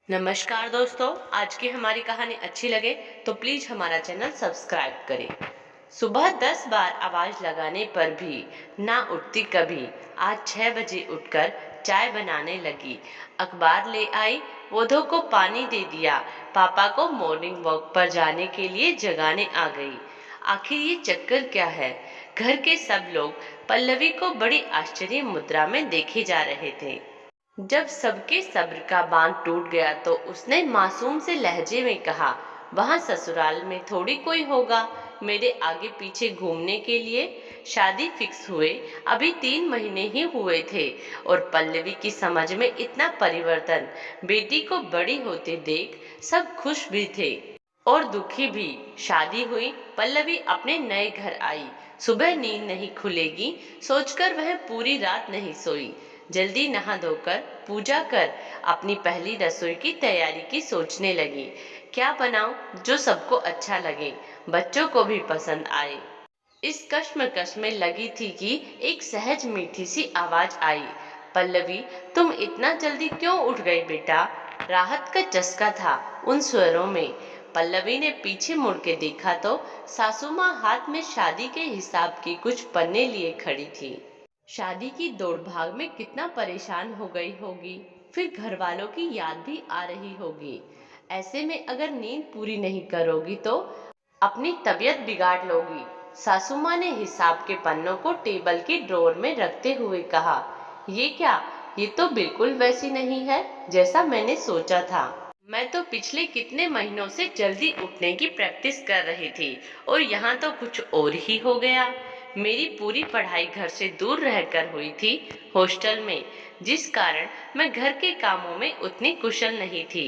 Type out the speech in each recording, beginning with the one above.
नमस्कार दोस्तों। आज की हमारी कहानी अच्छी लगे तो प्लीज हमारा चैनल सब्सक्राइब करें। सुबह 10 बार आवाज लगाने पर भी ना उठती कभी। आज 6 बजे उठकर चाय बनाने लगी, अखबार ले आई, पौधों को पानी दे दिया, पापा को मॉर्निंग वॉक पर जाने के लिए जगाने आ गई। आखिर ये चक्कर क्या है? घर के सब लोग पल्लवी को बड़ी आश्चर्य मुद्रा में देखे जा रहे थे। जब सबके सब्र का बांध टूट गया तो उसने मासूम से लहजे में कहा, वहां ससुराल में थोड़ी कोई होगा मेरे आगे पीछे घूमने के लिए। शादी फिक्स हुए अभी 3 महीने ही हुए थे और पल्लवी की समझ में इतना परिवर्तन। बेटी को बड़ी होते देख सब खुश भी थे और दुखी भी। शादी हुई, पल्लवी अपने नए घर आई। सुबह नींद नहीं खुलेगी सोचकर वह पूरी रात नहीं सोई। जल्दी नहा धोकर पूजा कर अपनी पहली रसोई की तैयारी की सोचने लगी। क्या बनाऊं जो सबको अच्छा लगे, बच्चों को भी पसंद आए। इस कश्मकश में लगी थी कि एक सहज मीठी सी आवाज आई, पल्लवी तुम इतना जल्दी क्यों उठ गई बेटा? राहत का चस्का था उन स्वरों में। पल्लवी ने पीछे मुड़ के देखा तो सासू माँ हाथ में शादी के हिसाब की कुछ पन्ने लिए खड़ी थी। शादी की दौड़ भाग में कितना परेशान हो गई होगी, फिर घर वालों की याद भी आ रही होगी। ऐसे में अगर नींद पूरी नहीं करोगी तो अपनी तबीयत बिगाड़ लोगी। सासू माँ ने हिसाब के पन्नों को टेबल के ड्रॉर में रखते हुए कहा, ये क्या? ये तो बिल्कुल वैसी नहीं है जैसा मैंने सोचा था। मैं तो पिछले कितने महीनों से जल्दी उठने की प्रैक्टिस कर रही थी और यहाँ तो कुछ और ही हो गया। मेरी पूरी पढ़ाई घर से दूर रहकर हुई थी, हॉस्टल में, जिस कारण मैं घर के कामों में उतनी कुशल नहीं थी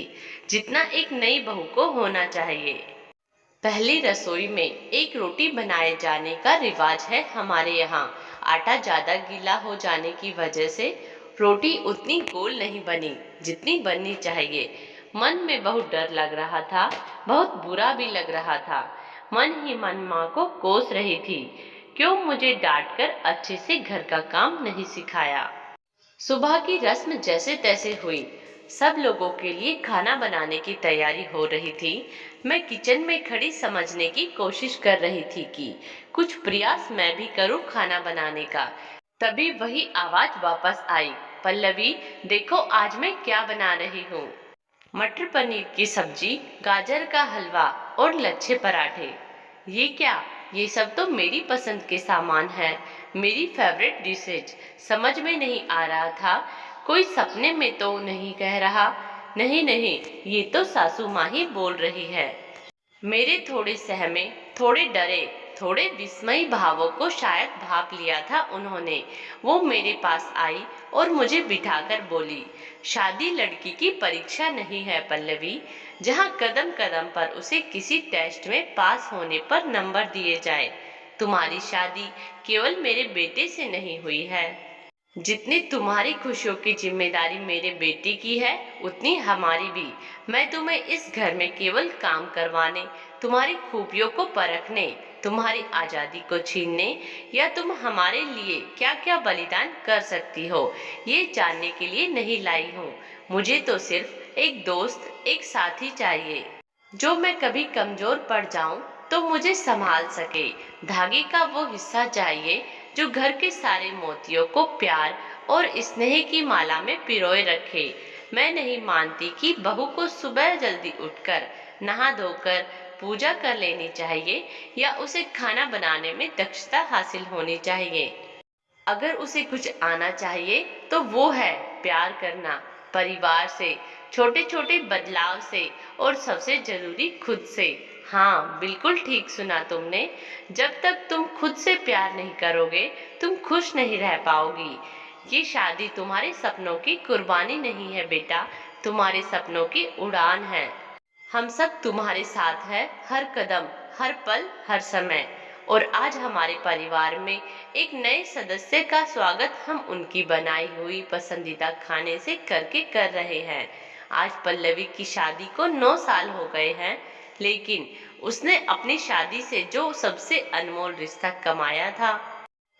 जितना एक नई बहू को होना चाहिए। पहली रसोई में एक रोटी बनाए जाने का रिवाज है हमारे यहाँ। आटा ज्यादा गीला हो जाने की वजह से रोटी उतनी गोल नहीं बनी जितनी बननी चाहिए। मन में बहुत डर लग रहा था, बहुत बुरा भी लग रहा था। मन ही मन माँ को कोस रही थी, क्यों मुझे डांट कर अच्छे से घर का काम नहीं सिखाया। सुबह की रस्म जैसे तैसे हुई। सब लोगों के लिए खाना बनाने की तैयारी हो रही थी। मैं किचन में खड़ी समझने की कोशिश कर रही थी कि कुछ प्रयास मैं भी करूं खाना बनाने का। तभी वही आवाज वापस आई, पल्लवी देखो आज मैं क्या बना रही हूँ। मटर पनीर की सब्जी, गाजर का हलवा और लच्छे पराठे। ये क्या? ये सब तो मेरी पसंद के सामान है, मेरी फेवरेट डिशेज। समझ में नहीं आ रहा था, कोई सपने में तो नहीं कह रहा। नहीं नहीं, ये तो सासू माँ ही बोल रही है। मेरे थोड़े सहमे, थोड़े डरे, थोड़े विस्मयी भावों को शायद भाप लिया था उन्होंने। वो मेरे पास आई और मुझे बिठाकर बोली, शादी लड़की की परीक्षा नहीं है पल्लवी, जहाँ कदम कदम पर उसे किसी टेस्ट में पास होने पर नंबर दिए जाए। तुम्हारी शादी केवल मेरे बेटे से नहीं हुई है। जितनी तुम्हारी खुशियों की जिम्मेदारी मेरे बेटे की है उतनी हमारी भी। मैं तुम्हें इस घर में केवल काम करवाने, तुम्हारी खूबियों को परखने, तुम्हारी आजादी को छीनने या तुम हमारे लिए क्या क्या बलिदान कर सकती हो ये जानने के लिए नहीं लाई हूँ। मुझे तो सिर्फ एक दोस्त, एक साथी चाहिए, जो मैं कभी कमजोर पड़ जाऊं तो मुझे संभाल सके। धागे का वो हिस्सा चाहिए जो घर के सारे मोतियों को प्यार और स्नेह की माला में पिरोए रखे। मैं नहीं मानती कि बहू को सुबह जल्दी उठकर नहा धोकर पूजा कर लेनी चाहिए या उसे खाना बनाने में दक्षता हासिल होनी चाहिए। अगर उसे कुछ आना चाहिए तो वो है प्यार करना, परिवार से, छोटे छोटे बदलाव से और सबसे जरूरी खुद से। हाँ, बिल्कुल ठीक सुना तुमने। जब तक तुम खुद से प्यार नहीं करोगे तुम खुश नहीं रह पाओगी। ये शादी तुम्हारे सपनों की कुर्बानी नहीं है बेटा, तुम्हारे सपनों की उड़ान है। हम सब तुम्हारे साथ हैं, हर कदम, हर पल, हर समय। और आज हमारे परिवार में एक नए सदस्य का स्वागत हम उनकी बनाई हुई पसंदीदा खाने से करके कर रहे हैं। आज पल्लवी की शादी को 9 साल हो गए हैं, लेकिन उसने अपनी शादी से जो सबसे अनमोल रिश्ता कमाया था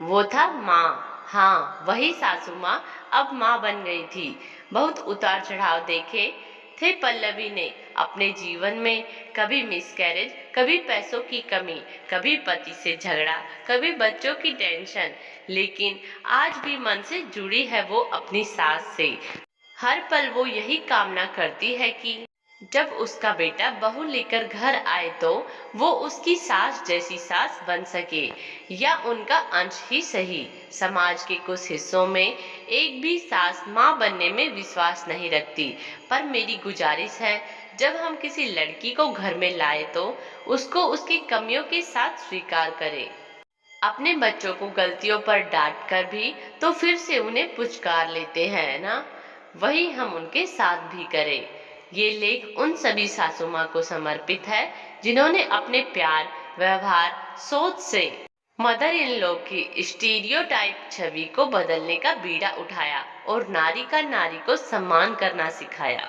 वो था माँ। हाँ, वही सासू माँ अब माँ बन गई थी। बहुत उतार चढ़ाव देखे, थे पल्लवी ने अपने जीवन में कभी मिसकैरेज, कभी पैसों की कमी, कभी पति से झगड़ा, कभी बच्चों की टेंशन, लेकिन आज भी मन से जुड़ी है वो अपनी सास से। हर पल वो यही कामना करती है कि जब उसका बेटा बहू लेकर घर आए तो वो उसकी सास जैसी सास बन सके, या उनका अंश ही सही। समाज के कुछ हिस्सों में एक भी सास माँ बनने में विश्वास नहीं रखती, पर मेरी गुजारिश है, जब हम किसी लड़की को घर में लाए तो उसको उसकी कमियों के साथ स्वीकार करें। अपने बच्चों को गलतियों पर डांट कर भी तो फिर से उन्हें पुचकार लेते हैं ना, वही हम उनके साथ भी करें। ये लेख उन सभी सासू माँ को समर्पित है जिन्होंने अपने प्यार, व्यवहार, सोच से मदर इन लॉ की स्टीरियोटाइप छवि को बदलने का बीड़ा उठाया और नारी का नारी को सम्मान करना सिखाया।